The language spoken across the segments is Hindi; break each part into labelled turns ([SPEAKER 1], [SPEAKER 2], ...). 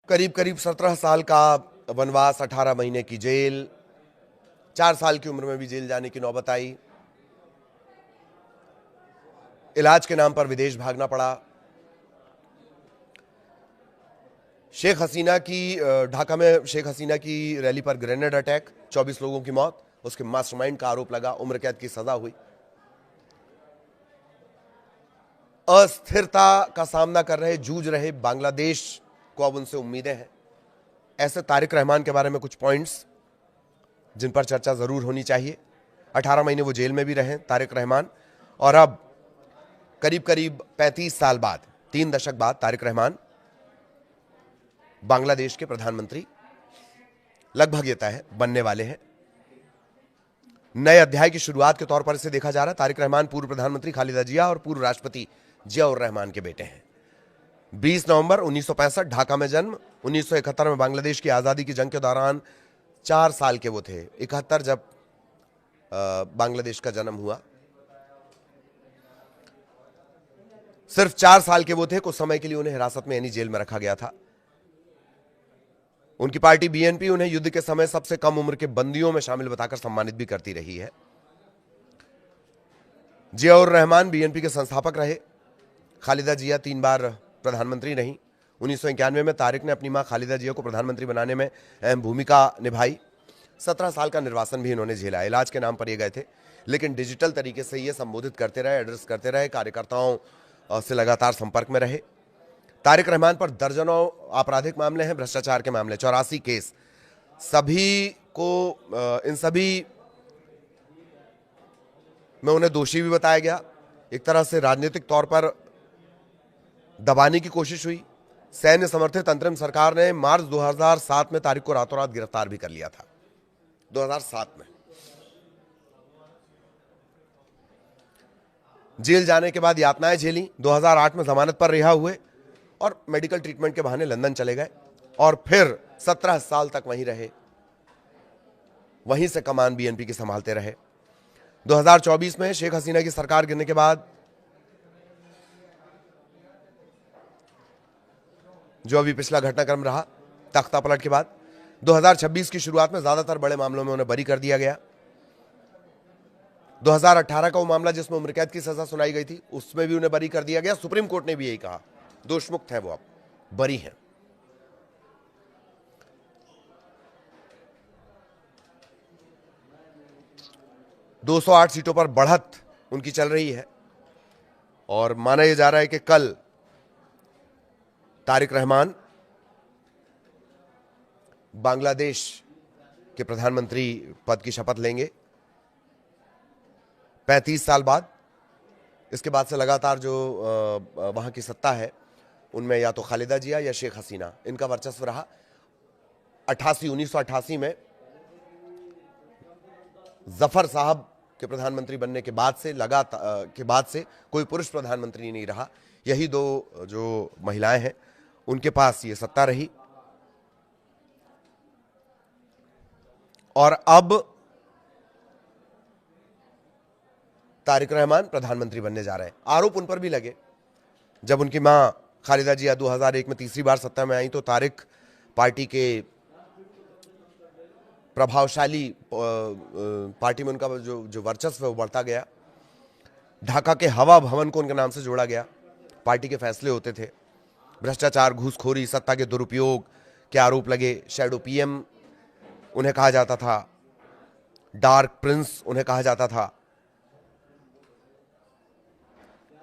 [SPEAKER 1] करीब करीब 17 साल का वनवास, 18 महीने की जेल, 4 साल की उम्र में भी जेल जाने की नौबत आई, इलाज के नाम पर विदेश भागना पड़ा। शेख हसीना की ढाका में शेख हसीना की रैली पर ग्रेनेड अटैक, 24 लोगों की मौत, उसके मास्टरमाइंड का आरोप लगा, उम्र कैद की सजा हुई। अस्थिरता का सामना कर रहे, जूझ रहे बांग्लादेश को अब उनसे उम्मीदें हैं। ऐसे तारिक रहमान के बारे में कुछ पॉइंट्स जिन पर चर्चा जरूर होनी चाहिए। 18 महीने वो जेल में भी रहे तारिक रहमान, और अब करीब करीब 35 साल बाद, 3 दशक बाद तारिक रहमान बांग्लादेश के प्रधानमंत्री लगभग ये तय है बनने वाले हैं। नए अध्याय की शुरुआत के तौर पर इसे देखा जा रहा है। तारिक रहमान पूर्व प्रधानमंत्री खालिदा जिया और पूर्व राष्ट्रपति जियाउर रहमान के बेटे हैं। 20 नवंबर 1965 ढाका में जन्म। 1971 में बांग्लादेश की आजादी की जंग के दौरान 4 साल के वो थे। 71 जब बांग्लादेश का जन्म हुआ, सिर्फ 4 साल के वो थे। कुछ समय के लिए उन्हें हिरासत में यानी जेल में रखा गया था। उनकी पार्टी बीएनपी उन्हें युद्ध के समय सबसे कम उम्र के बंदियों में शामिल बताकर सम्मानित भी करती रही है। जियाउर रहमान बीएनपी के संस्थापक रहे। खालिदा जिया 3 बार प्रधानमंत्री रही। 1991 में तारिक ने अपनी मां खालिदा जिया को प्रधानमंत्री बनाने में अहम भूमिका निभाई। 17 साल का निर्वासन भी इन्होंने झेला। इलाज के नाम पर ये गए थे, लेकिन डिजिटल तरीके से ये संबोधित करते रहे, एड्रेस करते रहे, कार्यकर्ताओं से लगातार संपर्क में रहे। तारिक रहमान पर दर्जनों आपराधिक मामले हैं, भ्रष्टाचार के मामले, 84 केस। सभी को इन सभी में उन्हें दोषी भी बताया गया। एक तरह से राजनीतिक तौर पर दबाने की कोशिश हुई। सैन्य समर्थित अंतरिम सरकार ने मार्च 2007 में तारिक को रातों रात गिरफ्तार भी कर लिया था। 2007 में जेल जाने के बाद यातनाएं झेली। 2008 में जमानत पर रिहा हुए और मेडिकल ट्रीटमेंट के बहाने लंदन चले गए, और फिर 17 साल तक वहीं रहे। वहीं से कमान बीएनपी की संभालते रहे। 2024 में शेख हसीना की सरकार गिरने के बाद जो अभी पिछला घटनाक्रम रहा तख्ता पलट के बाद, 2026 की शुरुआत में ज्यादातर बड़े मामलों में उन्हें बरी कर दिया गया। 2018 का वो मामला जिसमें उम्र कैद की सजा सुनाई गई थी, उसमें भी उन्हें बरी कर दिया गया। सुप्रीम कोर्ट ने भी यही कहा, दोषमुक्त है वो, अब बरी हैं। दो 208 सीटों पर बढ़त उनकी चल रही है, और माना यह जा रहा है कि कल तारिक रहमान बांग्लादेश के प्रधानमंत्री पद की शपथ लेंगे 35 साल बाद। इसके बाद से लगातार जो वहां की सत्ता है उनमें या तो खालिदा जिया या शेख हसीना, इनका वर्चस्व रहा। 1988 में जफर साहब के प्रधानमंत्री बनने के बाद से कोई पुरुष प्रधानमंत्री नहीं रहा। यही दो जो महिलाएं हैं उनके पास ये सत्ता रही, और अब तारिक रहमान प्रधानमंत्री बनने जा रहे हैं। आरोप उन पर भी लगे। जब उनकी मां खालिदा जिया 2001 में तीसरी बार सत्ता में आई तो तारिक पार्टी के प्रभावशाली पार्टी में उनका जो वर्चस्व है वो बढ़ता गया। ढाका के हवा भवन को उनके नाम से जोड़ा गया। पार्टी के फैसले होते थे। भ्रष्टाचार, घूसखोरी, सत्ता के दुरुपयोग के आरोप लगे। शैडो पीएम उन्हें कहा जाता था, डार्क प्रिंस उन्हें कहा जाता था।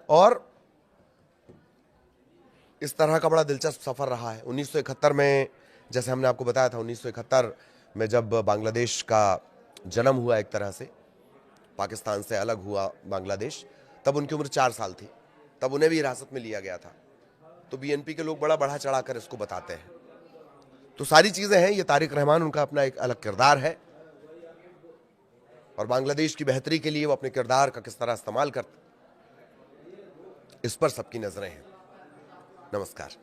[SPEAKER 1] और इस तरह का बड़ा दिलचस्प सफर रहा है। 1971 में, जैसे हमने आपको बताया था, 1971 में जब बांग्लादेश का जन्म हुआ, एक तरह से पाकिस्तान से अलग हुआ बांग्लादेश, तब उनकी उम्र 4 साल थी। तब उन्हें भी हिरासत में लिया गया था। तो बीएनपी के लोग बड़ा बढ़ा चढ़ाकर इसको बताते हैं। तो सारी चीजें हैं। ये तारिक रहमान, उनका अपना एक अलग किरदार है, और बांग्लादेश की बेहतरी के लिए वो अपने किरदार का किस तरह इस्तेमाल करते, इस पर सबकी नजरें हैं। नमस्कार।